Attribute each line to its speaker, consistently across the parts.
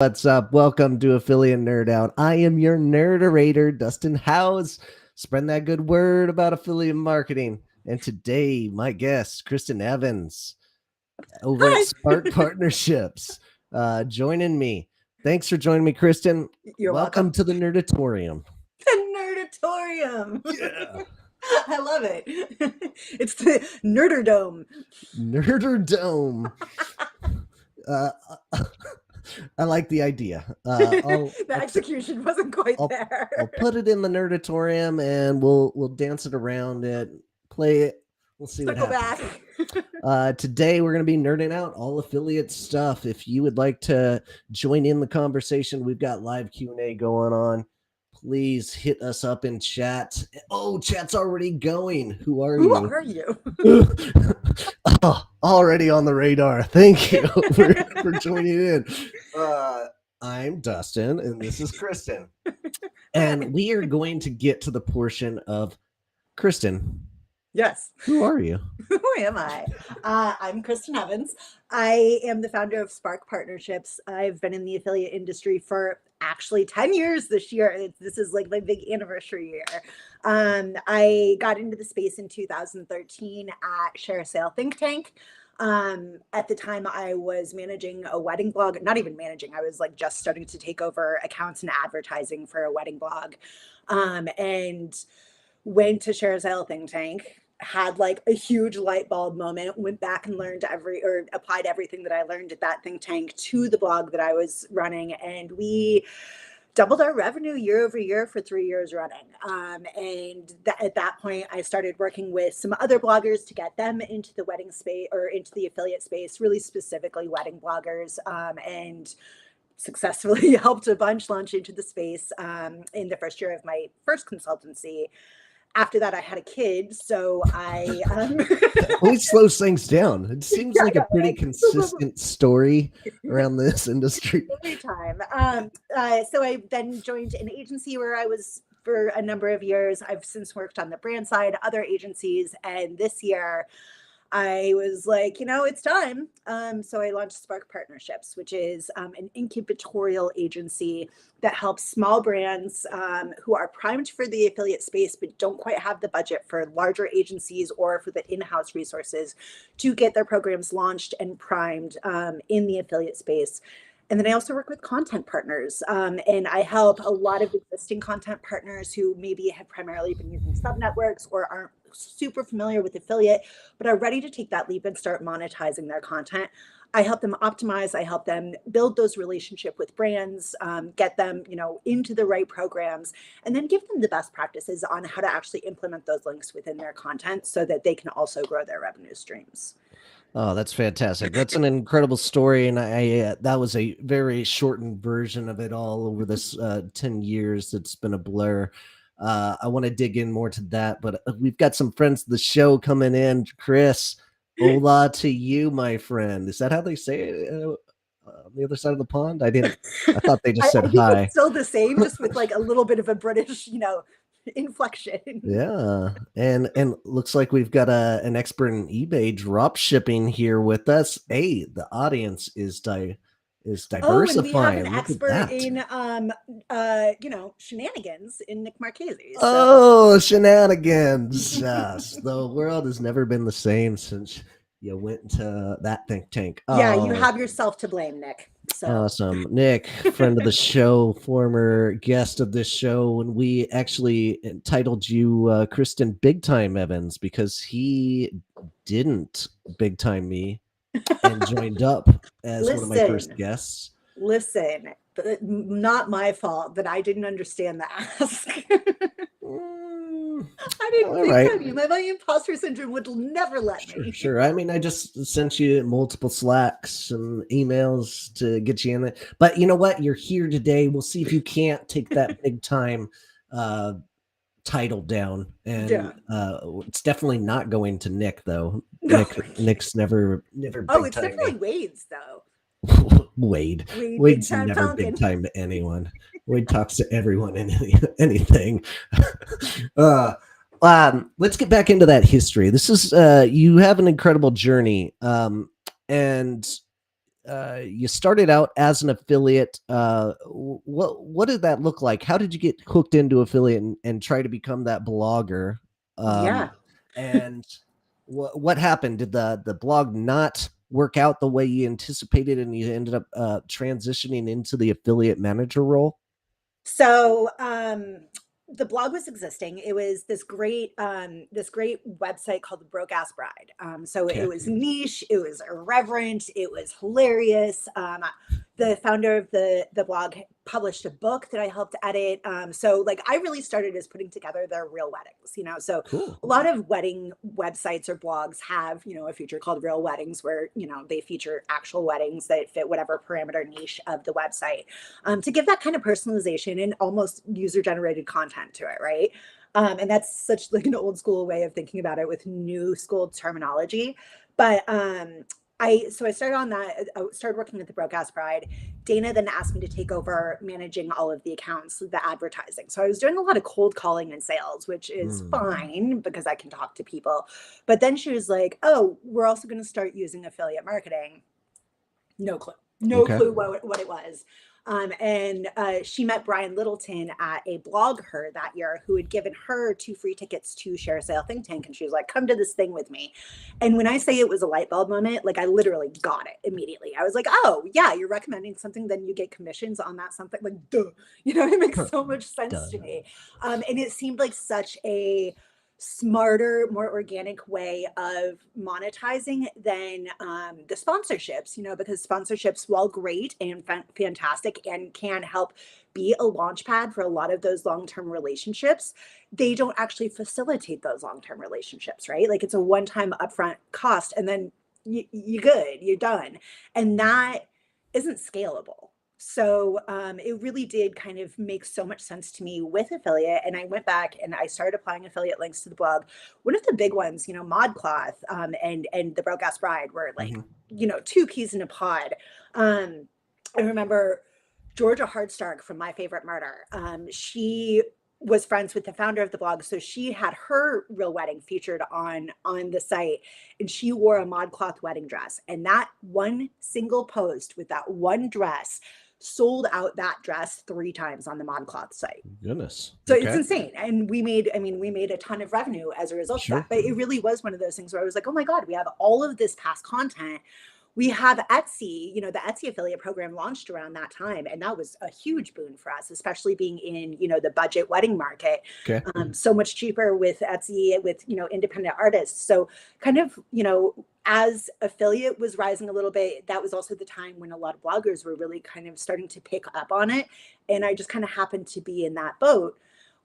Speaker 1: What's up? Welcome to Affiliate Nerd Out. I am your nerderator, Dustin Howes. Spread that good word about affiliate marketing. And today, my guest, Christen Evans, over at
Speaker 2: Hi.
Speaker 1: Spark Partnerships, joining me. Thanks for joining me, Christen.
Speaker 2: You're
Speaker 1: Welcome
Speaker 2: welcome.
Speaker 1: to the Nerdatorium.
Speaker 2: The Nerdatorium.
Speaker 1: Yeah.
Speaker 2: I love it. It's the Nerderdome.
Speaker 1: Nerderdome. I like the idea.
Speaker 2: The execution wasn't quite there.
Speaker 1: I'll put it in the Nerdatorium and we'll dance it around it, play it. We'll see
Speaker 2: Circle
Speaker 1: what happens. Today we're going to be nerding out all affiliate stuff. If you would like to join in the conversation, we've got live Q&A going on. Please hit us up in chat. Oh, chat's already going. Who are you?
Speaker 2: Who are you?
Speaker 1: Oh, already on the radar. Thank you for joining in. I'm Dustin, and this is Christen. And we are going to get to the portion of Christen.
Speaker 2: Yes.
Speaker 1: Who are you?
Speaker 2: Who am I? I'm Christen Evans. I am the founder of Spark Partnerships. I've been in the affiliate industry for actually 10 years this year. This is like my big anniversary year. I got into the space in 2013 at Share Sale Think Tank. At the time I was managing a wedding blog, not even managing, I was like just starting to take over accounts and advertising for a wedding blog. And went to Share Sale Think Tank, had like a huge light bulb moment, went back and applied everything that I learned at that think tank to the blog that I was running. And we doubled our revenue year over year for 3 years running. At that point, I started working with some other bloggers to get them into the wedding space or into the affiliate space, really specifically wedding bloggers, and successfully helped a bunch launch into the space in the first year of my first consultancy. After that, I had a kid, so I
Speaker 1: always slows things down. It seems like a pretty consistent story around this industry.
Speaker 2: Every time. So I then joined an agency where I was for a number of years. I've since worked on the brand side, other agencies, and this year I was like, it's time. So I launched Spark Partnerships, which is an incubatorial agency that helps small brands who are primed for the affiliate space, but don't quite have the budget for larger agencies or for the in-house resources to get their programs launched and primed in the affiliate space. And then I also work with content partners, and I help a lot of existing content partners who maybe have primarily been using sub-networks or aren't super familiar with affiliate, but are ready to take that leap and start monetizing their content. I help them optimize. I help them build those relationships with brands, get them, into the right programs, and then give them the best practices on how to actually implement those links within their content so that they can also grow their revenue streams.
Speaker 1: Oh, that's fantastic. That's an incredible story. And I that was a very shortened version of it all over this 10 years. It's been a blur. I want to dig in more to that, but we've got some friends of the show coming in. Chris, hola to you, my friend. Is that how they say it on the other side of the pond? I thought they just said
Speaker 2: I think
Speaker 1: hi.
Speaker 2: it's still the same, just with like a little bit of a British, inflection.
Speaker 1: Yeah, and looks like we've got an expert in eBay drop shipping here with us. Hey, the audience is diversifying.
Speaker 2: Oh, and we have an
Speaker 1: Look
Speaker 2: expert in shenanigans in Nick Marchese. So.
Speaker 1: Oh, shenanigans! Yes, the world has never been the same since you went to that think tank.
Speaker 2: Yeah, you have yourself to blame, Nick. So.
Speaker 1: Awesome. Nick, friend of the show, former guest of this show, and we actually entitled you Christen Big Time Evans because he didn't big time me and joined up as one of my first guests.
Speaker 2: Listen, not my fault that I didn't understand the ask. I didn't think you. My imposter syndrome would never let me.
Speaker 1: Sure. I mean, I just sent you multiple Slacks and emails to get you in it. But you know what? You're here today. We'll see if you can't take that big time title down. And it's definitely not going to Nick, though. No. Nick's never
Speaker 2: Oh, it's definitely Wade's, though.
Speaker 1: Wade's never big time to anyone. Wade talks to everyone and anything. Let's get back into that history. This is you have an incredible journey, and you started out as an affiliate. What did that look like? How did you get hooked into affiliate and try to become that blogger?
Speaker 2: Yeah.
Speaker 1: And what happened? Did the blog not work out the way you anticipated, and you ended up transitioning into the affiliate manager role?
Speaker 2: So the blog was existing. It was this great website called the Broke Ass Bride. So it
Speaker 1: Okay,
Speaker 2: was niche, it was irreverent, it was hilarious. The founder of the blog published a book that I helped edit. So like I really started as putting together their real weddings, you know. So
Speaker 1: cool.
Speaker 2: a lot of wedding websites or blogs have, you know, a feature called Real Weddings where, you know, they feature actual weddings that fit whatever parameter niche of the website, to give that kind of personalization and almost user generated content to it, right? And that's such like an old school way of thinking about it with new school terminology. But I started on that. I started working at the Broke Ass Bride. Dana then asked me to take over managing all of the accounts, the advertising. So I was doing a lot of cold calling and sales, which is
Speaker 1: Mm,
Speaker 2: fine because I can talk to people. But then she was like, "Oh, we're also going to start using affiliate marketing." No clue. No
Speaker 1: okay.
Speaker 2: clue what it was. And she met Brian Littleton at a blog her that year who had given her 2 free tickets to Share Sale Think Tank. And she was like, come to this thing with me. And when I say it was a light bulb moment, like I literally got it immediately. I was like, oh, yeah, you're recommending something, then you get commissions on that something. Like, duh. You know, it makes so much sense
Speaker 1: Duh.
Speaker 2: to me. And it seemed like such a smarter, more organic way of monetizing than the sponsorships, you know, because sponsorships, while great and fantastic and can help be a launch pad for a lot of those long-term relationships, they don't actually facilitate those long-term relationships, right? Like it's a one-time upfront cost and then you're good, you're done. And that isn't scalable. So it really did kind of make so much sense to me with affiliate. And I went back and I started applying affiliate links to the blog. One of the big ones, you know, ModCloth and the Broke Ass Bride were like,
Speaker 1: Hmm.
Speaker 2: you know, two peas in a pod. I remember Georgia Hardstark from My Favorite Murder. She was friends with the founder of the blog, so she had her real wedding featured on the site, and she wore a ModCloth wedding dress. And that one single post with that one dress sold out that dress 3 times on the ModCloth site.
Speaker 1: Goodness.
Speaker 2: So it's
Speaker 1: Okay.
Speaker 2: insane. And we made, I mean, we made a ton of revenue as a result of that.
Speaker 1: Sure.
Speaker 2: But it really was one of those things where I was like, oh my God, we have all of this past content. We have Etsy, you know, the Etsy affiliate program launched around that time. And that was a huge boon for us, especially being in, you know, the budget wedding market.
Speaker 1: Okay.
Speaker 2: So much cheaper with Etsy, with, you know, independent artists. So kind of, you know, as affiliate was rising a little bit, that was also the time when a lot of bloggers were really kind of starting to pick up on it. And I just kind of happened to be in that boat.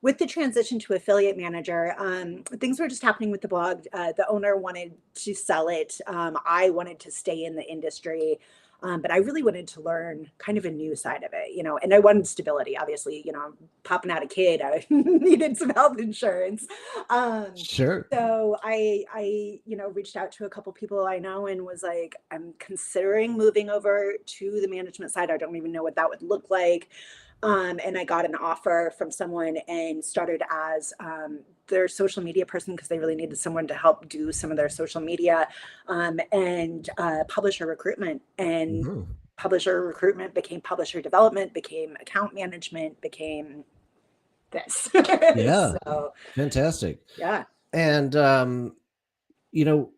Speaker 2: With the transition to affiliate manager, things were just happening with the blog. The owner wanted to sell it. I wanted to stay in the industry, but I really wanted to learn kind of a new side of it, you know, and I wanted stability. Obviously, you know, popping out a kid, I needed some health insurance. Um,
Speaker 1: Sure.
Speaker 2: so you know, reached out to a couple people I know and was like, I'm considering moving over to the management side. I don't even know what that would look like. And I got an offer from someone and started as their social media person because they really needed someone to help do some of their social media, and publisher recruitment. And
Speaker 1: Mhm.
Speaker 2: publisher recruitment became publisher development, became account management, became this.
Speaker 1: Yeah.
Speaker 2: So,
Speaker 1: Fantastic.
Speaker 2: yeah,
Speaker 1: And you know,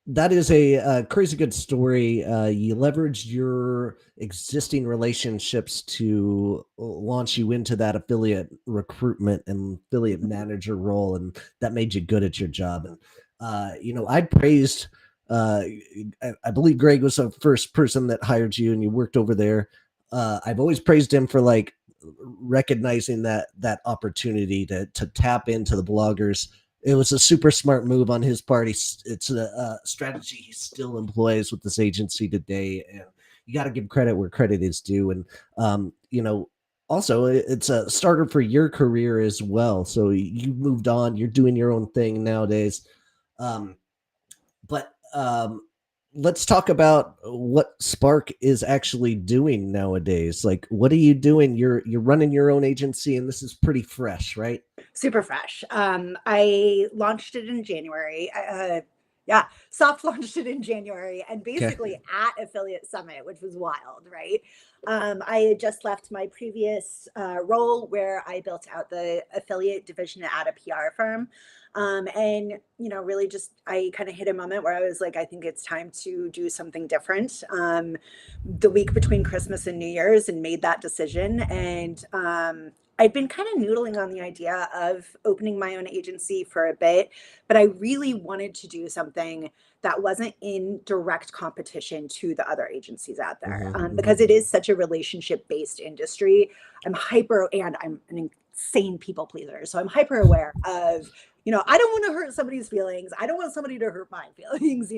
Speaker 1: that is a crazy good story. You leveraged your existing relationships to launch you into that affiliate recruitment and affiliate manager role, and that made you good at your job. And you know, I praised. Uh, I believe Greg was the first person that hired you, and you worked over there. I've always praised him for like recognizing that opportunity to tap into the bloggers. It was a super smart move on his part. It's a strategy he still employs with this agency today, and you got to give credit where credit is due. And you know, also it's a starter for your career as well. So you moved on. You're doing your own thing nowadays. Um, but let's talk about what Spark is actually doing nowadays. Like, what are you doing? You're running your own agency, and this is pretty fresh, right?
Speaker 2: super fresh. I launched it in January. Yeah, soft launched it in January and
Speaker 1: Okay.
Speaker 2: basically at Affiliate Summit, which was wild, right? I had just left my previous role where I built out the affiliate division at a PR firm. And, really just I kind of hit a moment where I was like, I think it's time to do something different. The week between Christmas and New Year's and made that decision. And I'd been kind of noodling on the idea of opening my own agency for a bit, but I really wanted to do something that wasn't in direct competition to the other agencies out there,
Speaker 1: Hmm.
Speaker 2: because
Speaker 1: Hmm.
Speaker 2: it is such a relationship based industry. I'm an insane people pleaser, so I'm hyper aware of, I don't want to hurt somebody's feelings. I don't want somebody to hurt my feelings,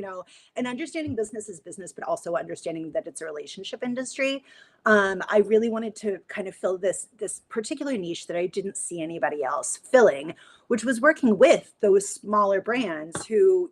Speaker 2: and understanding business is business, but also understanding that it's a relationship industry. I really wanted to kind of fill this particular niche that I didn't see anybody else filling, which was working with those smaller brands who,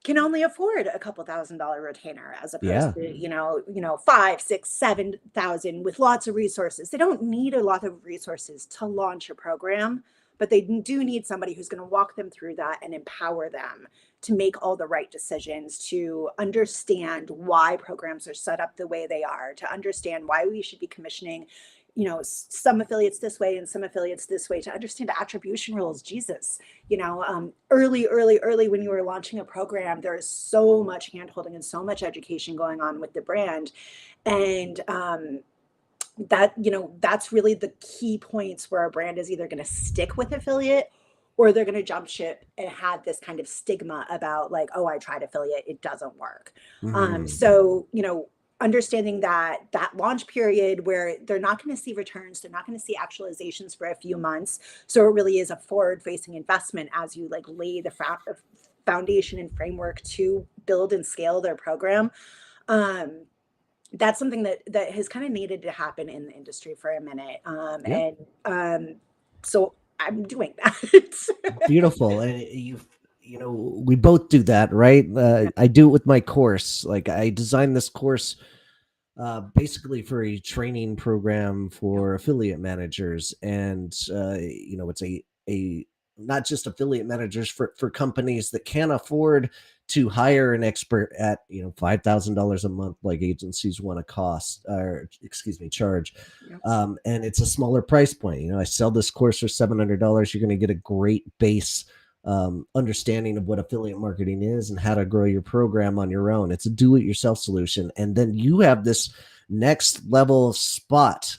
Speaker 2: can only afford a couple $1,000 retainer as opposed
Speaker 1: Yeah.
Speaker 2: to, five, six, 7,000 with lots of resources. They don't need a lot of resources to launch a program, but they do need somebody who's going to walk them through that and empower them to make all the right decisions, to understand why programs are set up the way they are, to understand why we should be commissioning, some affiliates this way and some affiliates this way, to understand attribution rules. Jesus, early when you were launching a program, there is so much handholding and so much education going on with the brand. And that's really the key points where a brand is either going to stick with affiliate or they're going to jump ship and have this kind of stigma about like, oh, I tried affiliate, it doesn't work.
Speaker 1: Hmm.
Speaker 2: So understanding that launch period where they're not going to see returns, they're not going to see actualizations for a few months, so it really is a forward facing investment as you like lay the foundation and framework to build and scale their program. um, that's something that has kind of needed to happen in the industry for a minute.
Speaker 1: Yeah.
Speaker 2: So I'm doing that.
Speaker 1: Beautiful. And we both do that, right? I do it with my course. Like I designed this course basically for a training program for affiliate managers, and it's a not just affiliate managers for companies that can't afford to hire an expert at $5,000 a month like agencies want to cost, or excuse me, charge.
Speaker 2: Yep.
Speaker 1: And it's a smaller price point. I sell this course for $700. You're going to get a great base understanding of what affiliate marketing is and how to grow your program on your own. It's a do-it-yourself solution, and then you have this next level spot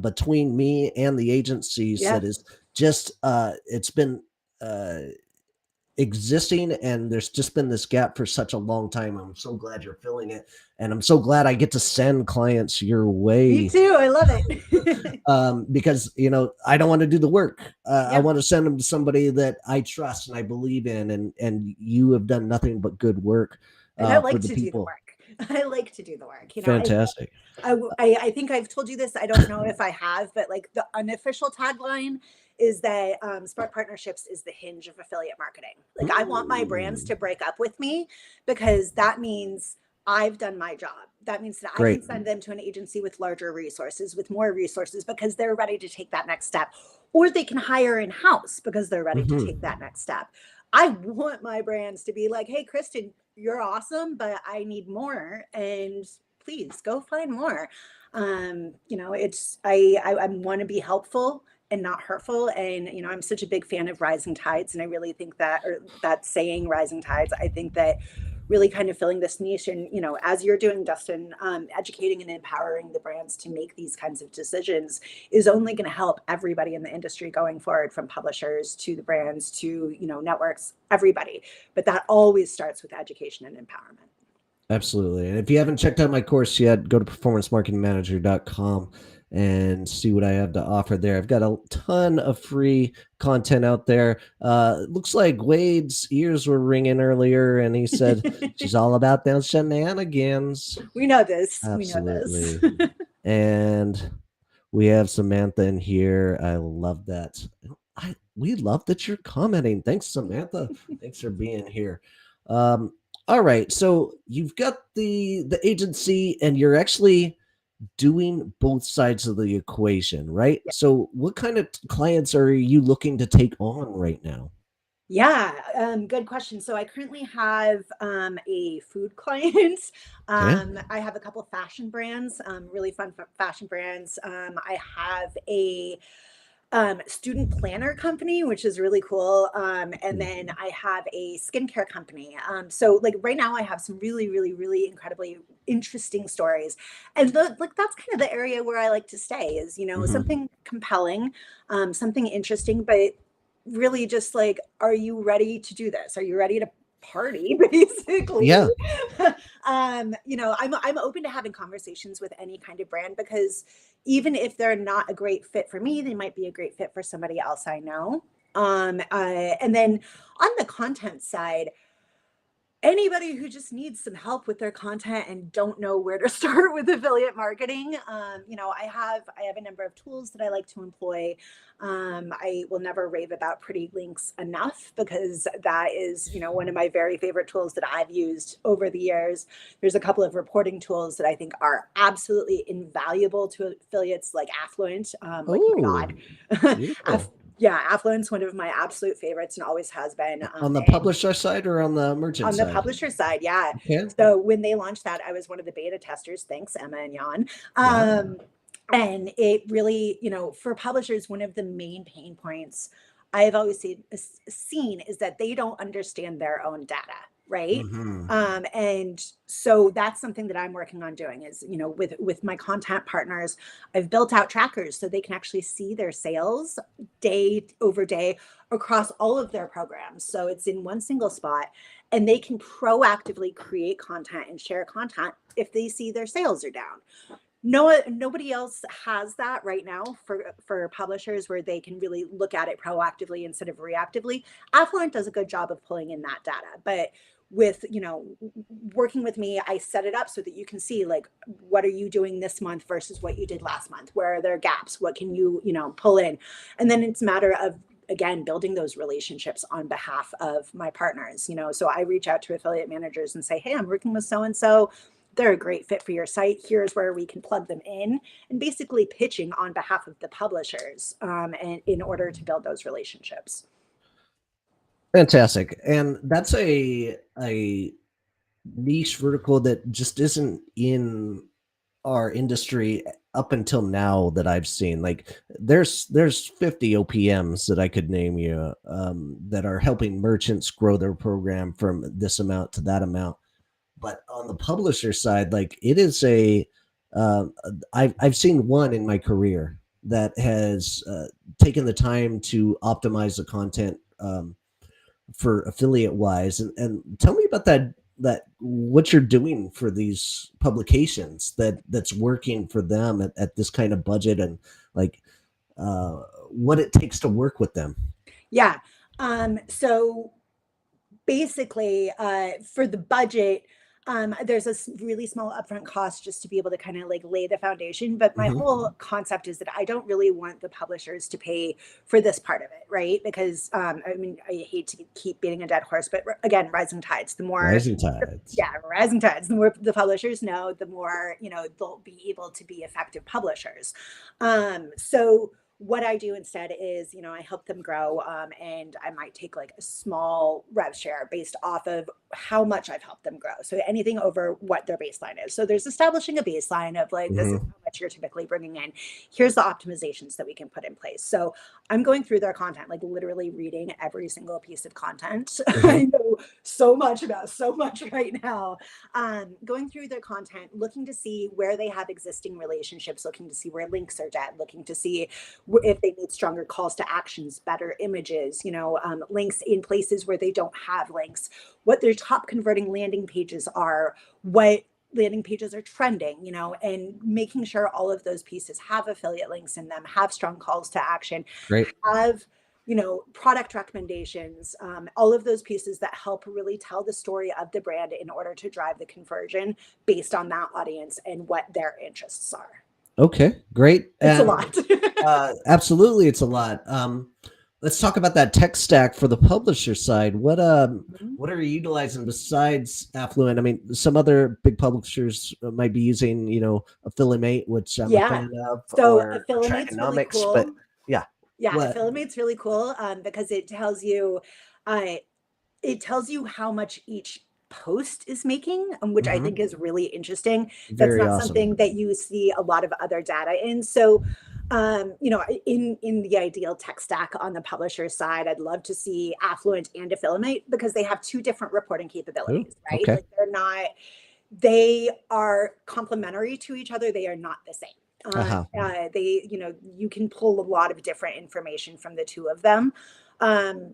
Speaker 1: between me and the agencies
Speaker 2: Yeah.
Speaker 1: that is just it's been uh, existing, and there's just been this gap for such a long time. I'm so glad you're filling it, and I'm so glad I get to send clients your
Speaker 2: Me
Speaker 1: way,
Speaker 2: too. I love it.
Speaker 1: because I don't want to do the work. I
Speaker 2: Yeah.
Speaker 1: want to send them to somebody that I trust and I believe in, and you have done nothing but good work
Speaker 2: And I
Speaker 1: for
Speaker 2: like
Speaker 1: the
Speaker 2: to do the
Speaker 1: people.
Speaker 2: work. I like to do the work.
Speaker 1: Fantastic.
Speaker 2: I think I've told you this. I don't know if I have, but like the unofficial tagline is that Spark Partnerships is the hinge of affiliate marketing. Like I want my brands
Speaker 1: Mm,
Speaker 2: to break up with me because that means I've done my job. That means that I can
Speaker 1: great.
Speaker 2: send them to an agency with larger resources, with more resources because they're ready to take that next step, or they can hire in house because they're ready to take
Speaker 1: Hmm.
Speaker 2: that next step. I want my brands to be like, hey, Kristen, you're awesome, but I need more. And please go find more. It's I want to be helpful and not hurtful. And I'm such a big fan of rising tides, and I really think that, or that saying, rising tides. I think that really kind of filling this niche, and as you're doing, Dustin, educating and empowering the brands to make these kinds of decisions is only going to help everybody in the industry going forward, from publishers to the brands to networks, everybody. But that always starts with education and empowerment.
Speaker 1: Absolutely. And if you haven't checked out my course yet, go to performancemarketingmanager.com and see what I have to offer there. I've got a ton of free content out there. Looks like Wade's ears were ringing earlier, and he said she's all about those shenanigans.
Speaker 2: We know this. We know this.
Speaker 1: Absolutely. And we have Samantha in here. I love that. We love that you're commenting. Thanks, Samantha. Thanks for being here. Um, all right. So you've got the agency, and you're actually doing both sides of the equation, right? So what kind of clients are you looking to take on right now?
Speaker 2: Yeah, good question. So I currently have a food client.
Speaker 1: Okay.
Speaker 2: I have a couple of fashion brands, really fun fashion brands. I have a student planner company, which is really cool. And then
Speaker 1: Mhm.
Speaker 2: I have a skincare company. So like right now I have some really, really, really incredibly interesting stories. And like that's kind of the area where I like to stay is,
Speaker 1: Mhm.
Speaker 2: something compelling, something interesting, but really just like, are you ready to do this? Are you ready to party basically?
Speaker 1: Yeah.
Speaker 2: I'm open to having conversations with any kind of brand because even if they're not a great fit for me, they might be a great fit for somebody else I know. And then on the content side, anybody who just needs some help with their content and don't know where to start with affiliate marketing, I have a number of tools that I like to employ. I will never rave about pretty links enough because that is, one of my very favorite tools that I've used over the years. There's a couple of reporting tools that I think are absolutely invaluable to affiliates, like Affluent. Like my
Speaker 1: Oh,
Speaker 2: god.
Speaker 1: beautiful.
Speaker 2: Yeah, Affluent's one of my absolute favorites and always has been.
Speaker 1: On the
Speaker 2: And
Speaker 1: publisher side or on the merchant
Speaker 2: on the
Speaker 1: side?
Speaker 2: publisher side, yeah.
Speaker 1: Okay.
Speaker 2: So when they launched that, I was one of the beta testers. Thanks, Emma and Jan.
Speaker 1: Yeah.
Speaker 2: And it really, for publishers, one of the main pain points I've always seen is that they don't understand their own data, right?
Speaker 1: Mhm.
Speaker 2: And so that's something that I'm working on doing is, with my content partners, I've built out trackers so they can actually see their sales day over day across all of their programs. So it's in one single spot and they can proactively create content and share content if they see their sales are down. Nobody else has that right now for publishers where they can really look at it proactively instead of reactively. Affluent does a good job of pulling in that data, but with working with me, I set it up so that you can see like what are you doing this month versus what you did last month, where are there gaps, what can you pull in, and then it's a matter of again building those relationships on behalf of my partners. So I reach out to affiliate managers and say, hey, I'm working with so and so, they're a great fit for your site. Here's where we can plug them in, and basically pitching on behalf of the publishers, and in order to build those relationships.
Speaker 1: Fantastic. And that's a niche vertical that just isn't in our industry up until now that I've seen. Like there's 50 OPMs that I could name you that are helping merchants grow their program from this amount to that amount. But on the publisher side, like it is uh, I've seen one in my career that has taken the time to optimize the content for affiliate wise, and tell me about that what you're doing for these publications that's working for them at this kind of budget and like uh, what it takes to work with them.
Speaker 2: Yeah. So basically, for the budget, there's a really small upfront cost just to be able to kind of like lay the foundation. But my
Speaker 1: Mhm.
Speaker 2: whole concept is that I don't really want the publishers to pay for this part of it, right? Because I mean, I hate to keep beating a dead horse, but again, rising tides. The more,
Speaker 1: Rising tides.
Speaker 2: yeah, rising tides. The more the publishers know, the more they'll be able to be effective publishers. So what I do instead is, I help them grow, and I might take like a small rev share based off of how much I've helped them grow. So anything over what their baseline is. So there's establishing a baseline of like, this is
Speaker 1: Mhm.
Speaker 2: how much you're typically bringing in. Here's the optimizations that we can put in place. So I'm going through their content, like literally reading every single piece of content.
Speaker 1: Mhm.
Speaker 2: I know so much about so much right now. Going through their content, looking to see where they have existing relationships, looking to see where links are dead, looking to see if they need stronger calls to actions, better images, links in places where they don't have links, what their top converting landing pages are, what landing pages are trending, and making sure all of those pieces have affiliate links in them, have strong calls to action,
Speaker 1: Great.
Speaker 2: have product recommendations, all of those pieces that help really tell the story of the brand in order to drive the conversion based on that audience and what their interests are.
Speaker 1: Okay, great.
Speaker 2: It's a
Speaker 1: And
Speaker 2: lot.
Speaker 1: absolutely, it's a lot. Let's talk about that tech stack for the publisher side. What are you utilizing besides Affluent? I mean, some other big publishers might be using, Affiliate, which I'm a
Speaker 2: Yeah.
Speaker 1: fan of,
Speaker 2: So
Speaker 1: or
Speaker 2: Affilimate's really
Speaker 1: Trackonomics. But
Speaker 2: cool.
Speaker 1: yeah,
Speaker 2: Yeah,
Speaker 1: what?
Speaker 2: Affilimate's really cool, because it tells you. uh, it tells you how much each post is making, which I
Speaker 1: Hmm.
Speaker 2: think is really interesting. That's
Speaker 1: Very
Speaker 2: not
Speaker 1: awesome.
Speaker 2: something that you see a lot of other data in. So, in the ideal tech stack on the publisher side, I'd love to see Affluent and Affiliate because they have two different reporting
Speaker 1: Ooh,
Speaker 2: capabilities, right?
Speaker 1: okay.
Speaker 2: Like they are complementary to each other. They are not the same.
Speaker 1: Uh-huh.
Speaker 2: You can pull a lot of different information from the two of them.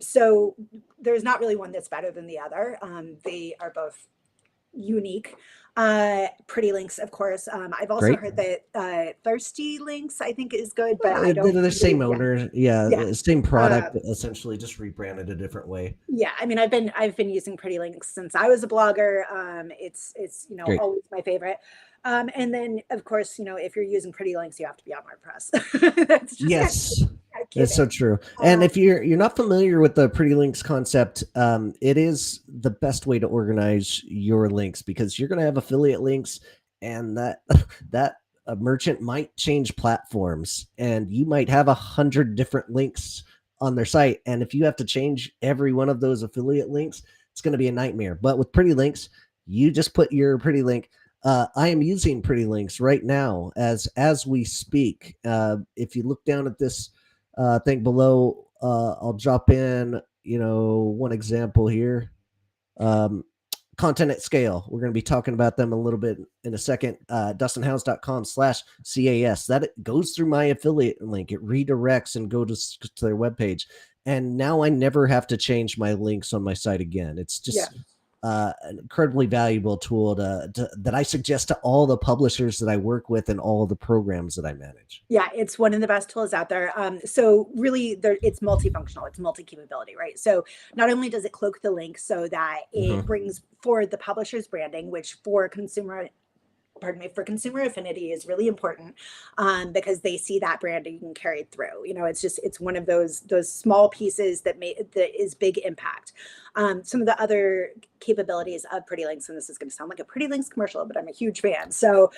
Speaker 2: So there's not really one that's better than the other. They are both unique. Pretty Links, of course. I've also
Speaker 1: Great.
Speaker 2: heard that Thirsty Links, I think, is good, but I
Speaker 1: They're
Speaker 2: don't
Speaker 1: the
Speaker 2: really,
Speaker 1: same
Speaker 2: yeah,
Speaker 1: owner. Yeah,
Speaker 2: yeah.
Speaker 1: same product,
Speaker 2: Um,
Speaker 1: but essentially just rebranded a different way.
Speaker 2: yeah, I mean, I've been using Pretty Links since I was a blogger. It's
Speaker 1: Great.
Speaker 2: always my favorite. And then of course, if you're using Pretty Links, you have to be on WordPress. That's just
Speaker 1: Yes,
Speaker 2: kind of
Speaker 1: that's so
Speaker 2: given.
Speaker 1: true. And
Speaker 2: Um,
Speaker 1: if you're not familiar with the Pretty Links concept, it is the best way to organize your links because you're going to have affiliate links, and that that a merchant might change platforms, and you might have 100 different links on their site, and if you have to change every one of those affiliate links, it's going to be a nightmare. But with Pretty Links, you just put your Pretty Link. I am using Pretty Links right now as we speak. If you look down at this thing below, I'll drop in, one example here. Um, Content at scale. We're going to be talking about them a little bit in a second. DustinHouse.com/CAS. That it goes through my affiliate link. It redirects and goes to their webpage. And now I never have to change my links on my site again. It's
Speaker 2: yeah.
Speaker 1: just an incredibly valuable tool that I suggest to all the publishers that I work with and all the programs that I manage.
Speaker 2: Yeah, it's one of the best tools out there. So really, it's multifunctional. It's multi-capability, right? So not only does it cloak the link so that it
Speaker 1: Hmm.
Speaker 2: brings forward the publisher's branding, which for consumer affinity is really important, because they see that branding carried through. It's one of those small pieces that is big impact. Some of the other capabilities of Pretty Links, and this is going to sound like a Pretty Links commercial, but I'm a huge fan. So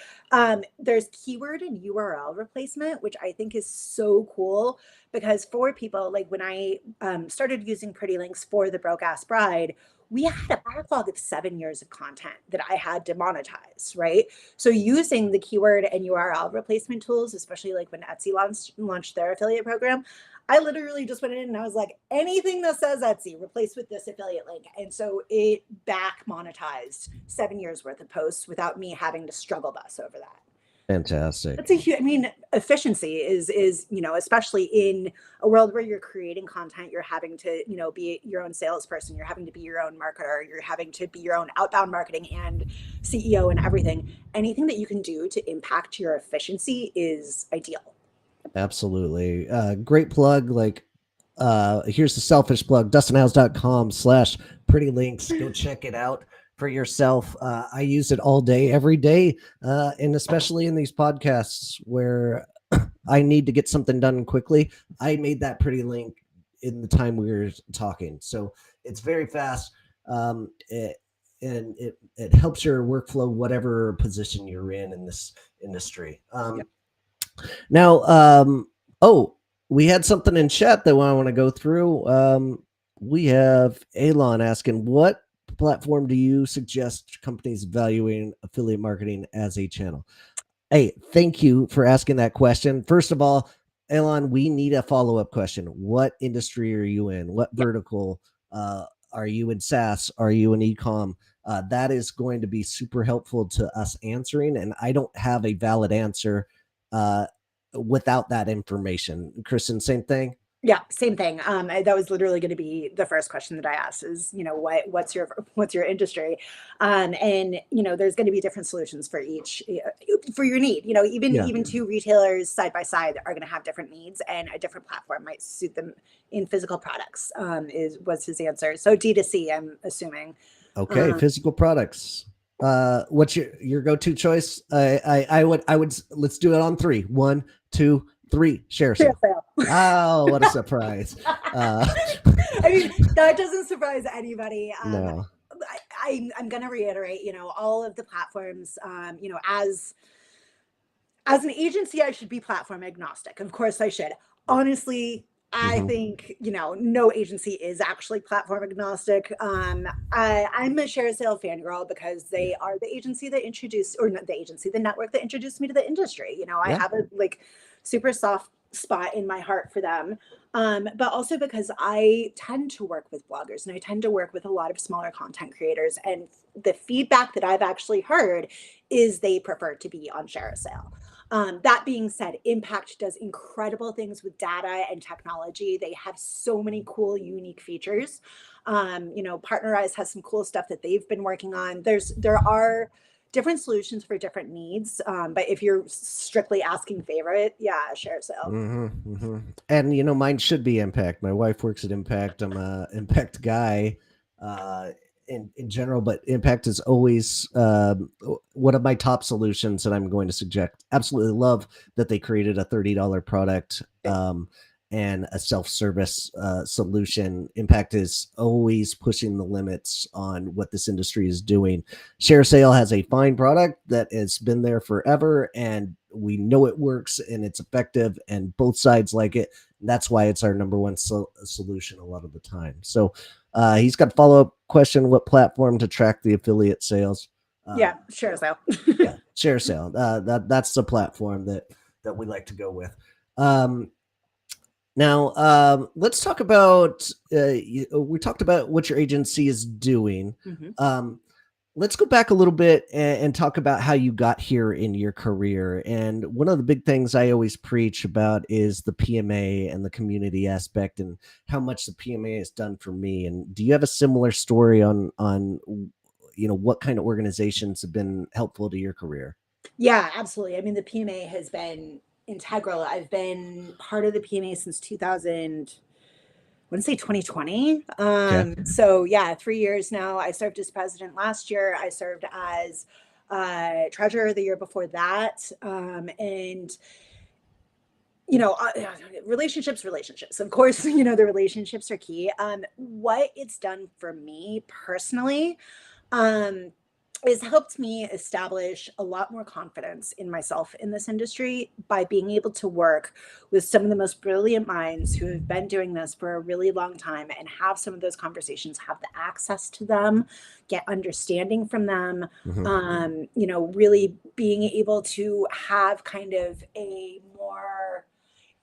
Speaker 2: there's keyword and URL replacement, which I think is so cool because for people like when I started using Pretty Links for the Broke Ass Bride, we had a backlog of 7 years of content that I had to monetize, right? So using the keyword and URL replacement tools, especially like when Etsy launched their affiliate program, I literally just went in and I was like, anything that says Etsy, replace with this affiliate link. And so it back monetized 7 years worth of posts without me having to struggle bus over that. That's
Speaker 1: Fantastic.
Speaker 2: a huge, I mean, efficiency is, especially in a world where you're creating content, you're having to, be your own salesperson, you're having to be your own marketer, you're having to be your own outbound marketing and CEO and everything. Anything that you can do to impact your efficiency is ideal.
Speaker 1: Absolutely. Great plug. Like, here's the selfish plug, dustinhouse.com/pretty links. Go check it out for yourself. I use it all day, every day. And especially in these podcasts where I need to get something done quickly. I made that pretty link in the time we were talking. So it's very fast. And it helps your workflow, whatever position you're in this industry.
Speaker 2: Yep.
Speaker 1: Now, oh, we had something in chat that I want to go through. We have Alon asking, what platform do you suggest companies evaluating affiliate marketing as a channel? Hey, thank you for asking that question. First of all, Elon, we need a follow-up question. What industry are you in? What
Speaker 2: Yep.
Speaker 1: vertical? Are you in SaaS? Are you in ecom? That is going to be super helpful to us answering, and I don't have a valid answer uh, without that information. Kristen, same thing?
Speaker 2: Yeah, same thing. That was literally going to be the first question that I asked is, what's your industry? And there's going to be different solutions for each for your need. Even
Speaker 1: Yeah.
Speaker 2: even two retailers side by side are going to have different needs, and a different platform might suit them in physical products. Was his answer? So D2C, I'm assuming.
Speaker 1: Okay,
Speaker 2: Um,
Speaker 1: physical products. What's your go-to choice? I would let's do it on three. One, two, three. Share
Speaker 2: Fair
Speaker 1: sale.
Speaker 2: sale.
Speaker 1: Oh, what a surprise! Uh,
Speaker 2: I mean, that doesn't surprise anybody.
Speaker 1: no.
Speaker 2: I'm going to reiterate, all of the platforms, as an agency, I should be platform agnostic. Of course, I should. Honestly, I
Speaker 1: Hmm.
Speaker 2: think, no agency is actually platform agnostic. I'm a Share Sale fangirl because
Speaker 1: Yeah.
Speaker 2: they are the agency that introduced, or not the agency, the network that introduced me to the industry. I
Speaker 1: Yeah.
Speaker 2: have a like super soft spot in my heart for them. But also because I tend to work with bloggers and I tend to work with a lot of smaller content creators. And the feedback that I've actually heard is they prefer to be on Share a Sale. That being said, Impact does incredible things with data and technology. They have so many cool, unique features. Partnerize has some cool stuff that they've been working on. There are different solutions for different needs. But if you're strictly asking favorite, yeah, Share Sale.
Speaker 1: And mine should be Impact. My wife works at Impact. I'm a Impact guy, uh, in general, but Impact is always one of my top solutions that I'm going to suggest. Absolutely love that they created a $30 product. And a self-service solution. Impact is always pushing the limits on what this industry is doing. Share Sale has a fine product that has been there forever, and we know it works and it's effective, and both sides like it. That's why it's our number one solution a lot of the time. So he's got a follow-up question: what platform to track the affiliate sales?
Speaker 2: Yeah, Share Sale.
Speaker 1: Yeah, Share Sale. That's the platform that we like to go with. Now, let's talk about. We talked about what your agency is doing.
Speaker 2: Mhm.
Speaker 1: Um, let's go back a little bit and talk about how you got here in your career. And one of the big things I always preach about is the PMA and the community aspect, and how much the PMA has done for me. And do you have a similar story on what kind of organizations have been helpful to your career?
Speaker 2: Yeah, absolutely. I mean, the PMA has been integral. I've been part of the PMA since 2000. I want to say 2020.
Speaker 1: Okay.
Speaker 2: So yeah, 3 years now. I served as president last year. I served as treasurer the year before that. And relationships. Of course, the relationships are key. What it's done for me personally, um, has helped me establish a lot more confidence in myself in this industry by being able to work with some of the most brilliant minds who have been doing this for a really long time and have some of those conversations, have the access to them, get understanding from them.
Speaker 1: Hmm.
Speaker 2: Really being able to have kind of a more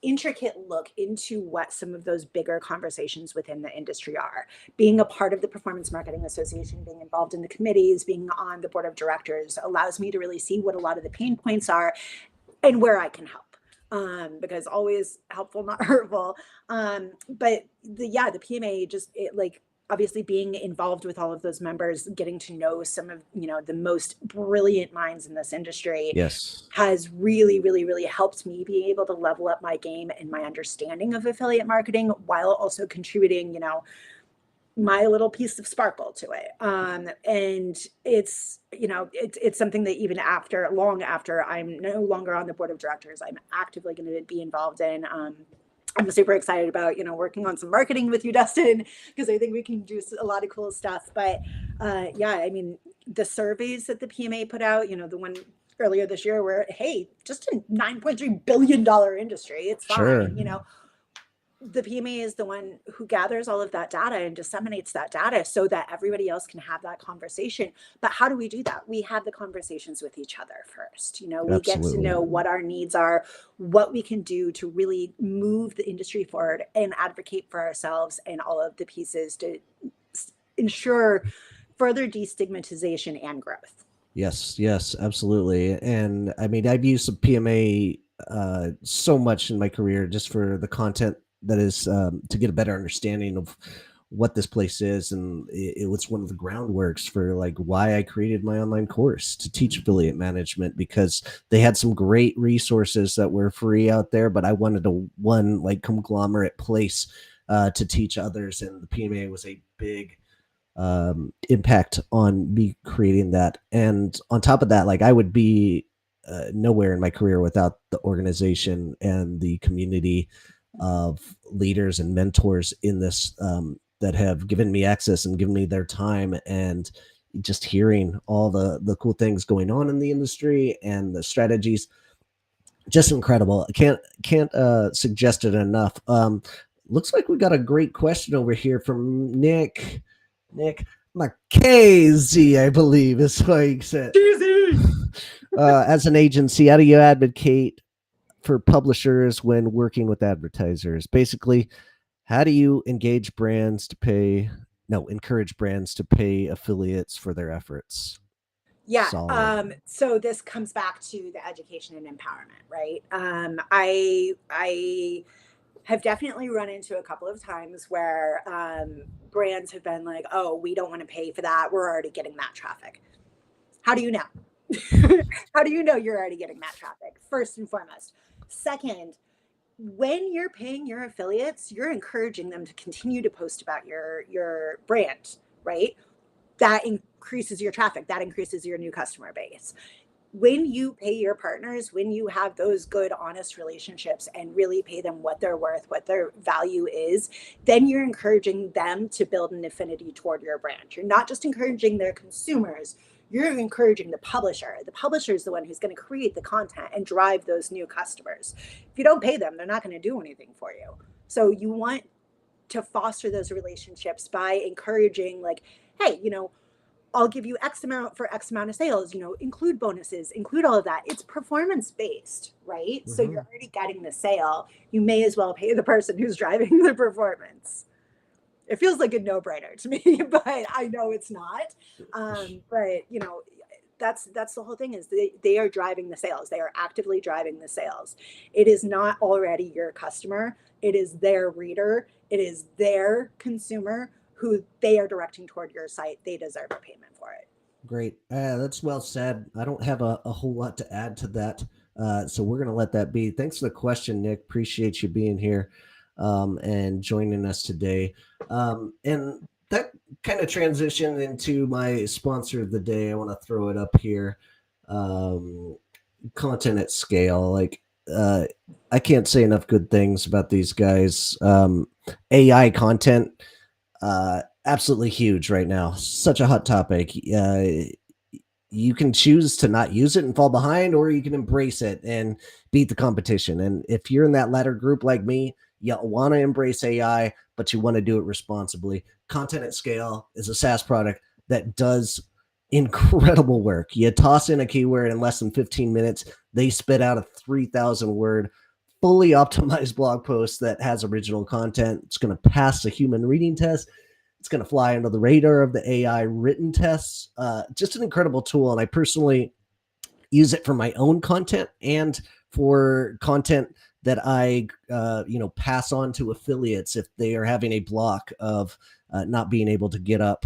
Speaker 2: intricate look into what some of those bigger conversations within the industry are. Being a part of the Performance Marketing Association, being involved in the committees, being on the board of directors allows me to really see what a lot of the pain points are and where I can help. Because always helpful, not hurtful. But the PMA just obviously being involved with all of those members, getting to know some of the most brilliant minds in this industry
Speaker 1: Yes.
Speaker 2: has really, really, really helped me be able to level up my game and my understanding of affiliate marketing while also contributing, my little piece of sparkle to it. And it's something that even long after I'm no longer on the board of directors, I'm actively going to be involved in. I'm super excited about, working on some marketing with you, Dustin, because I think we can do a lot of cool stuff. But yeah, I mean, the surveys that the PMA put out, the one earlier this year where, hey, just a $9.3 billion industry, it's
Speaker 1: Sure.
Speaker 2: fine. The PMA is the one who gathers all of that data and disseminates that data so that everybody else can have that conversation. But how do we do that? We have the conversations with each other first. We get to
Speaker 1: Absolutely.
Speaker 2: know what our needs are, what we can do to really move the industry forward and advocate for ourselves and all of the pieces to ensure further destigmatization and growth.
Speaker 1: Yes, yes, absolutely. And I mean, I've used the PMA so much in my career just for the content that is to get a better understanding of what this place is. And it was one of the groundworks for like why I created my online course to teach affiliate management, because they had some great resources that were free out there, but I wanted a one like conglomerate place to teach others. And the PMA was a big impact on me creating that. And on top of that, like I would be nowhere in my career without the organization and the community of leaders and mentors in this that have given me access and given me their time, and just hearing all the cool things going on in the industry and the strategies, just incredible. I can't suggest it enough. looks like we got a great question over here from Nick. Nick Marchese, I believe is what he said. As an agency, how do you advocate for publishers when working with advertisers? Basically, how do you engage brands to pay? No, encourage brands to pay affiliates for their efforts.
Speaker 2: Yeah.
Speaker 1: Solid.
Speaker 2: So this comes back to the education and empowerment, right? I have definitely run into a couple of times where brands have been like, "Oh, we don't want to pay for that. We're already getting that traffic." How do you know? How do you know you're already getting that traffic? First and foremost. Second, when you're paying your affiliates, you're encouraging them to continue to post about your brand, right? That increases your traffic, that increases your new customer base. When you pay your partners, when you have those good, honest relationships and really pay them what they're worth, what their value is, then you're encouraging them to build an affinity toward your brand. You're not just encouraging their consumers, you're encouraging the publisher. The publisher is the one who's going to create the content and drive those new customers. If you don't pay them, they're not going to do anything for you. So you want to foster those relationships by encouraging, like, hey, I'll give you X amount for X amount of sales, include bonuses, include all of that. It's performance based, right? So you're already getting the sale. You may as well pay the person who's driving the performance. It feels like a no-brainer to me, but I know it's not. But that's the whole thing, is they are driving the sales. They are actively driving the sales. It is not already your customer. It is their reader. It is their consumer who they are directing toward your site. They deserve a payment for it.
Speaker 1: Great. That's well said. I don't have a whole lot to add to that. So we're going to let that be. Thanks for the question, Nick. Appreciate you being here and joining us today. And that kind of transitioned into my sponsor of the day. I want to throw it up here. Content at Scale. I can't say enough good things about these guys. AI content, absolutely huge right now. Such a hot topic. You can choose to not use it and fall behind, or you can embrace it and beat the competition. And if you're in that latter group like me, you want to embrace AI, but you want to do it responsibly. Content at Scale is a SaaS product that does incredible work. You toss in a keyword in less than 15 minutes, they spit out a 3,000 word fully optimized blog post that has original content. It's going to pass the human reading test. It's going to fly under the radar of the AI written tests. Just an incredible tool. And I personally use it for my own content and for content that I, pass on to affiliates if they are having a block of not being able to get up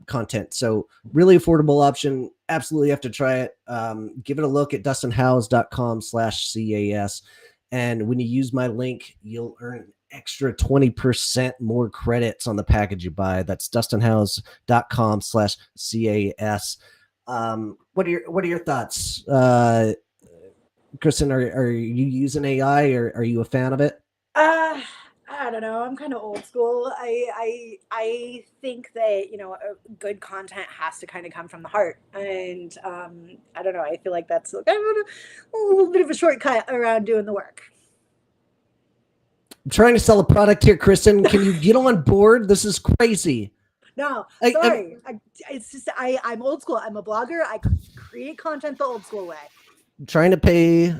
Speaker 1: content. So really affordable option. Absolutely have to try it. Give it a look at dustinhouse.com/CAS. And when you use my link, you'll earn extra 20% more credits on the package you buy. That's dustinhouse.com/CAS. What are your thoughts? Christen, are you using AI, or are you a fan of it?
Speaker 2: I don't know. I'm kind of old school. I think that good content has to kind of come from the heart, and I don't know. I feel like that's a little bit of a shortcut around doing the work.
Speaker 1: I'm trying to sell a product here, Christen. Can you get on board? This is crazy.
Speaker 2: No, sorry. It's just I'm old school. I'm a blogger. I create content the old school way.
Speaker 1: I'm trying to pay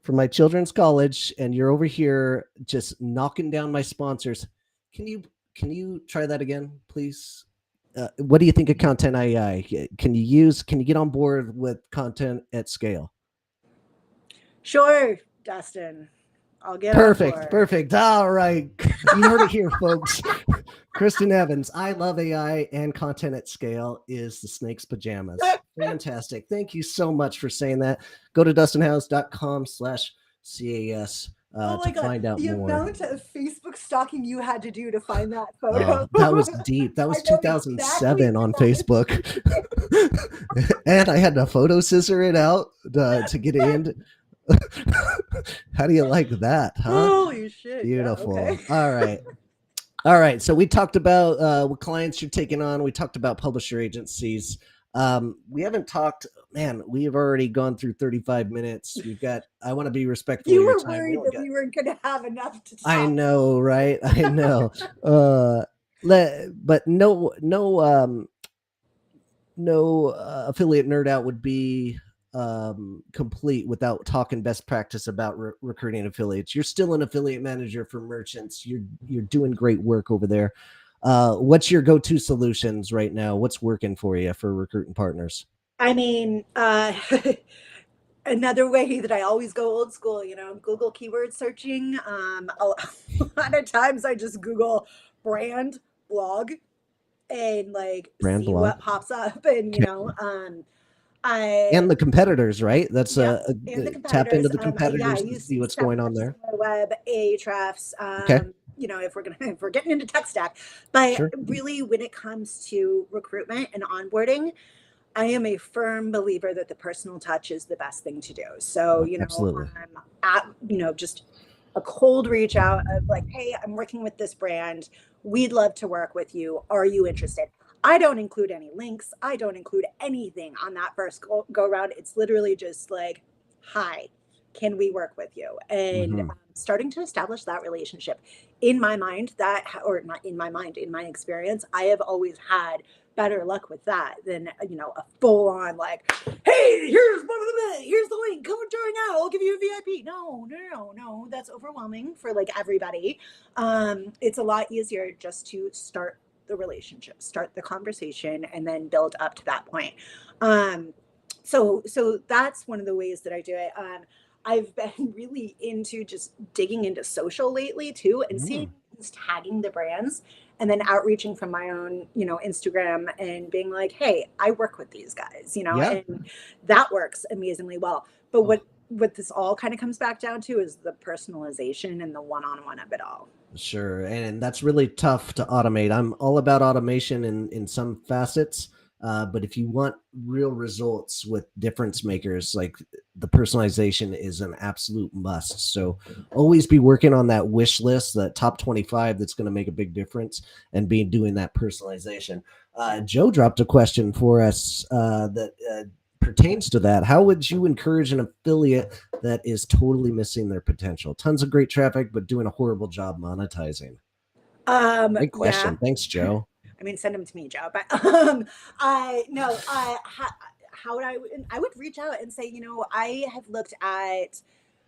Speaker 1: for my children's college, and you're over here just knocking down my sponsors. Can you try that again, please? What do you think of Content AI? Can you get on board with Content at Scale?
Speaker 2: Sure, Dustin. I'll get
Speaker 1: perfect. All right. You heard it here, folks. Christen Evans, I love AI, and Content at Scale is the snake's pajamas. Fantastic. Thank you so much for saying that. Go to dustinhouse.com/CAS to find out
Speaker 2: the
Speaker 1: more.
Speaker 2: The amount of Facebook stalking you had to do to find that photo.
Speaker 1: That was deep. That was 2007 on Facebook. And I had to photo scissor it out to get it in. How do you like that, huh?
Speaker 2: Holy shit.
Speaker 1: Beautiful.
Speaker 2: Yeah,
Speaker 1: okay. All right. So we talked about what clients you're taking on. We talked about publisher agencies. We haven't talked, man. We have already gone through 35 minutes. I want to be respectful of
Speaker 2: You
Speaker 1: your
Speaker 2: were
Speaker 1: time. We
Speaker 2: worried
Speaker 1: don't
Speaker 2: that
Speaker 1: get,
Speaker 2: we weren't going to have enough to
Speaker 1: I
Speaker 2: talk.
Speaker 1: know, right? I know. Uh, but no affiliate nerd out would be complete without talking best practice about recruiting affiliates. You're still an affiliate manager for merchants. You're doing great work over there. What's your go-to solutions right now? What's working for you for recruiting partners?
Speaker 2: I mean, another way that I always go old school, Google keyword searching. A lot of times I just Google brand blog and like
Speaker 1: Brand
Speaker 2: see
Speaker 1: blog.
Speaker 2: what pops up. And,
Speaker 1: Okay.
Speaker 2: I,
Speaker 1: And the competitors, right? That's
Speaker 2: yep, and the
Speaker 1: tap into
Speaker 2: competitors.
Speaker 1: the
Speaker 2: Yeah, I
Speaker 1: competitors to
Speaker 2: use
Speaker 1: see what's
Speaker 2: stuff
Speaker 1: going on
Speaker 2: such as
Speaker 1: there.
Speaker 2: web, Ahrefs,
Speaker 1: Okay,
Speaker 2: if we're getting into tech stack. But
Speaker 1: sure,
Speaker 2: really, when it comes to recruitment and onboarding, I am a firm believer that the personal touch is the best thing to do. So,
Speaker 1: absolutely.
Speaker 2: I'm at, just a cold reach out of like, hey, I'm working with this brand. We'd love to work with you. Are you interested? I don't include any links. I don't include anything on that first go around. It's literally just like, hi, can we work with you? And
Speaker 1: Hmm.
Speaker 2: starting to establish that relationship. In my mind, or not in my mind, in my experience, I have always had better luck with that than a full on like, hey, here's the link, come and join now, I'll give you a VIP. No, that's overwhelming for like everybody. It's a lot easier just to start the relationship, start the conversation, and then build up to that point. um so that's one of the ways that I do it. I've been really into just digging into social lately too, and seeing
Speaker 1: Mm.
Speaker 2: who's tagging the brands, and then outreaching from my own, Instagram, and being like, hey, I work with these guys,
Speaker 1: Yeah.
Speaker 2: and that works amazingly well. But
Speaker 1: Oh,
Speaker 2: what this all kind of comes back down to is the personalization and the one-on-one of it all.
Speaker 1: sure. And that's really tough to automate. I'm all about automation in some facets. But if you want real results with difference makers, like the personalization is an absolute must. So always be working on that wish list, that top 25 that's going to make a big difference, and be doing that personalization. Joe dropped a question for us that pertains to that. How would you encourage an affiliate that is totally missing their potential? Tons of great traffic, but doing a horrible job monetizing. Great
Speaker 2: Yeah.
Speaker 1: question. Thanks, Joe.
Speaker 2: I mean, send them to me, Joe. But I no, how would I would reach out and say, I have looked at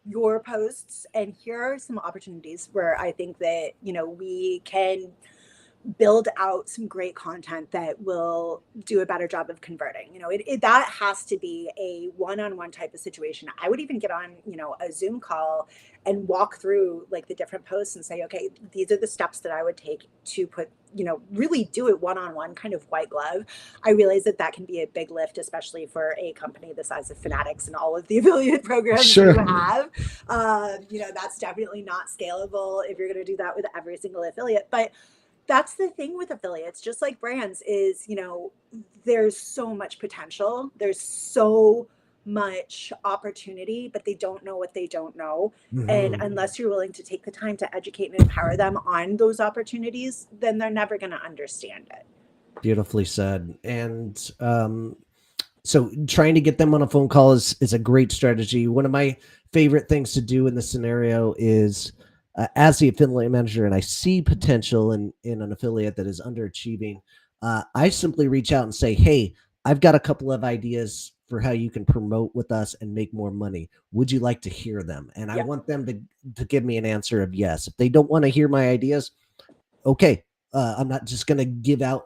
Speaker 2: your posts, and here are some opportunities where I think that we can build out some great content that will do a better job of converting. That has to be a one-on-one type of situation. I would even get on, a Zoom call and walk through like the different posts and say, okay, these are the steps that I would take to put, really do it one-on-one, kind of white glove. I realize that that can be a big lift, especially for a company the size of Fanatics and all of the affiliate programs you
Speaker 1: Sure.
Speaker 2: have. That's definitely not scalable if you're going to do that with every single affiliate. But that's the thing with affiliates, just like brands, is there's so much potential, there's so much opportunity, but they don't know what they don't know. And
Speaker 1: Mhm.
Speaker 2: unless you're willing to take the time to educate and empower them on those opportunities, then they're never going to understand it.
Speaker 1: Beautifully said. And so trying to get them on a phone call is a great strategy. One of my favorite things to do in this scenario is as the affiliate manager, and I see potential in an affiliate that is underachieving. I simply reach out and say, "Hey, I've got a couple of ideas for how you can promote with us and make more money. Would you like to hear them?" And I
Speaker 2: Yep.
Speaker 1: want them to give me an answer of yes. If they don't want to hear my ideas, okay, I'm not just going to give out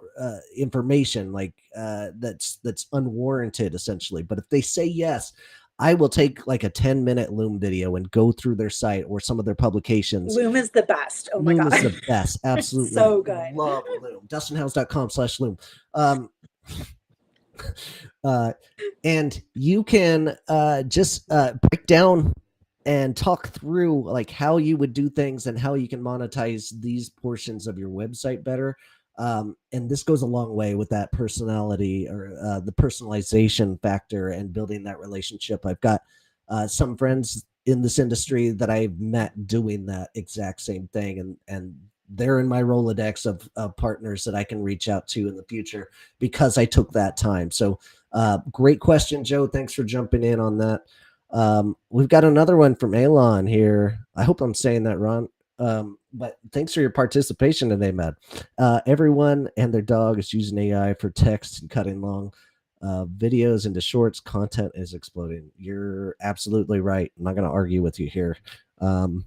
Speaker 1: information like that's unwarranted, essentially. But if they say yes, I will take like a 10-minute Loom video and go through their site or some of their publications.
Speaker 2: Loom is the best. Oh my
Speaker 1: Loom is
Speaker 2: God.
Speaker 1: the best.
Speaker 2: It's
Speaker 1: Absolutely
Speaker 2: so good.
Speaker 1: love Loom. DustinHouse.com/Loom. Um, uh, and you can just break down and talk through like how you would do things and how you can monetize these portions of your website better. And this goes a long way with that personality or the personalization factor and building that relationship. I've got some friends in this industry that I've met doing that exact same thing, and they're in my Rolodex of partners that I can reach out to in the future because I took that time. So great question, Joe. Thanks for jumping in on that. We've got another one from Elon here. I hope I'm saying that wrong. But thanks for your participation today, Matt. Everyone and their dog is using AI for text and cutting long videos into shorts. Content is exploding. You're absolutely right. I'm not going to argue with you here. Um,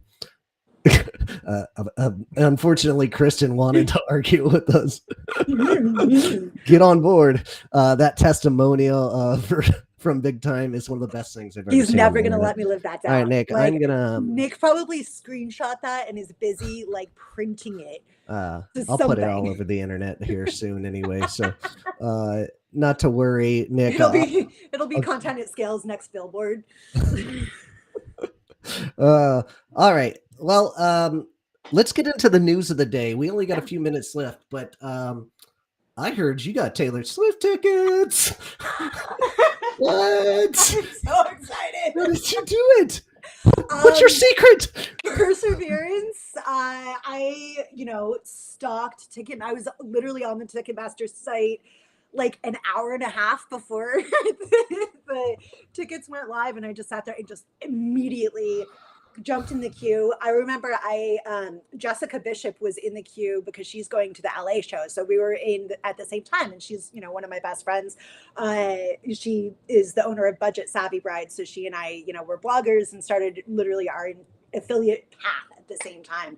Speaker 1: unfortunately, Christen wanted to argue with us. Get on board. That testimonial from Big Time is one of the best things I've ever
Speaker 2: He's
Speaker 1: seen.
Speaker 2: never gonna let me live that down.
Speaker 1: All right, Nick.
Speaker 2: Like,
Speaker 1: I'm gonna.
Speaker 2: Nick probably screenshot that and is busy like printing it.
Speaker 1: I'll put it all over the internet here soon, anyway. So, not to worry, Nick.
Speaker 2: It'll be content at scale's next billboard.
Speaker 1: All right. Well, let's get into the news of the day. We only got a few minutes left, but I heard you got Taylor Swift tickets. What?
Speaker 2: I'm so excited.
Speaker 1: How did you do it? What's your secret?
Speaker 2: Perseverance. I stalked ticket. I was literally on the Ticketmaster site like an hour and a half before the tickets went live, and I just sat there and just immediately jumped in the queue. I remember Jessica Bishop was in the queue because she's going to the LA show. So we were in at the same time, and she's, one of my best friends. She is the owner of Budget Savvy Bride. So she and I, were bloggers and started literally our affiliate path at the same time.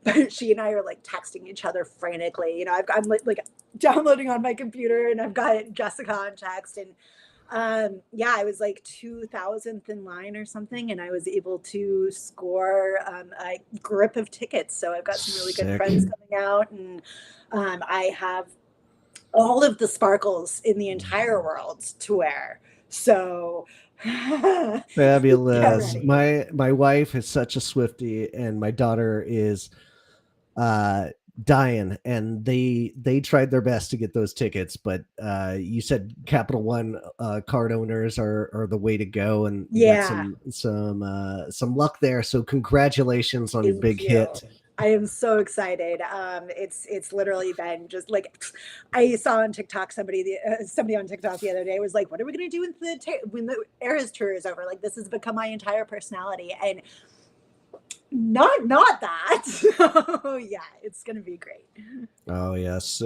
Speaker 2: But she and I are like texting each other frantically. I'm like downloading on my computer, and I've got Jessica on text, and I was like 2000th in line or something, and I was able to score a grip of tickets. So I've got some really good friends coming out, and I have all of the sparkles in the entire world to wear. So
Speaker 1: fabulous. My wife is such a Swiftie, and my daughter is dying, and they tried their best to get those tickets, but you said Capital One card owners are the way to go, and you got some luck there. So congratulations on your big hit.
Speaker 2: I am so excited. It's literally been just like, I saw on TikTok somebody on TikTok the other day was like, "What are we gonna do when the Eras tour is over? Like, this has become my entire personality." And not that. So yeah, it's gonna be great.
Speaker 1: Oh yes,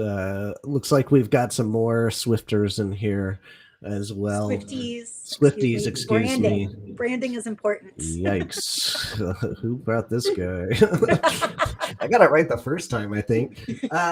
Speaker 1: looks like we've got some more Swifters in here as well.
Speaker 2: Swifties,
Speaker 1: excuse me.
Speaker 2: Branding is important.
Speaker 1: Yikes. Who brought this guy? I got it right the first time, I think.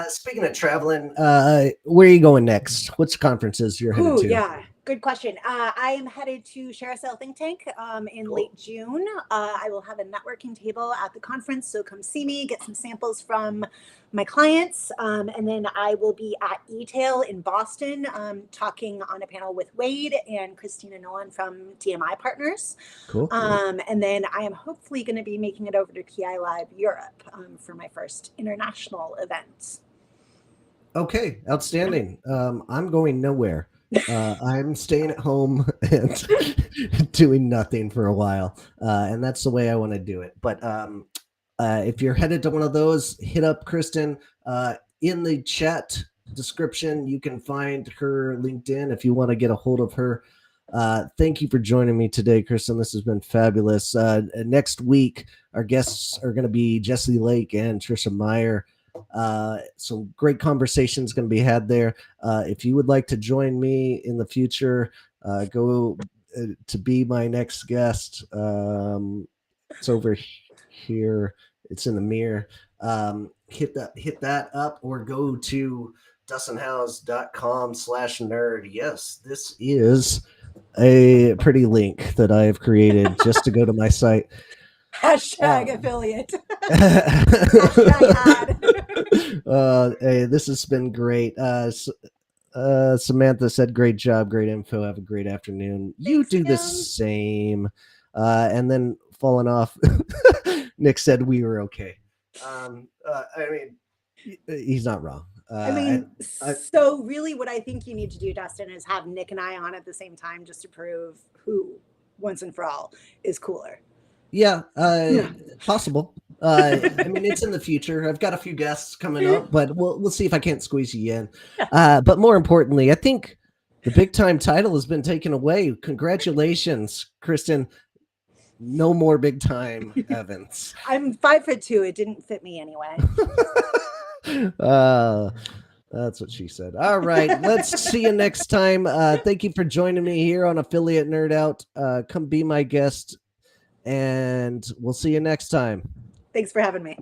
Speaker 1: Speaking of traveling, where are you going next? What's conferences you're headed to?
Speaker 2: Yeah, good question. I am headed to Share a Sale Think Tank in late June. I will have a networking table at the conference, so come see me, get some samples from my clients, and then I will be at eTail in Boston talking on a panel with Wade and Christina Nolan from TMI Partners.
Speaker 1: Cool.
Speaker 2: And then I am hopefully going to be making it over to PI Live Europe for my first international event.
Speaker 1: Okay, outstanding. I'm going nowhere. I'm staying at home and doing nothing for a while, and that's the way I want to do it. But if you're headed to one of those, hit up Christen. In the chat description, you can find her LinkedIn if you want to get a hold of her. Thank you for joining me today, Christen. This has been fabulous. Next week, our guests are going to be Jesse Lake and Trisha Meyer. Some great conversations going to be had there. If you would like to join me in the future, go to be my next guest. It's over here. It's in the mirror. Hit that up, or go to dustinhouse.com/nerd. Yes, this is a pretty link that I have created just to go to my site.
Speaker 2: Hashtag affiliate. Hashtag
Speaker 1: ad. Hey, this has been great. Samantha said, "Great job, great info. Have a great afternoon." You do the same. And then falling off, Nick said we were okay. I mean, he's not wrong.
Speaker 2: So really what I think you need to do, Dustin, is have Nick and I on at the same time just to prove who once and for all is cooler.
Speaker 1: Yeah, possible. I mean, it's in the future. I've got a few guests coming up, but we'll see if I can't squeeze you in. But more importantly, I think the big time title has been taken away. Congratulations, Kristen. No more big time Evans.
Speaker 2: I'm 5'2". It didn't fit me anyway.
Speaker 1: uh, that's what she said. All right. Let's see you next time. Thank you for joining me here on Affiliate Nerd Out. Come be my guest, and we'll see you next time.
Speaker 2: Thanks for having me.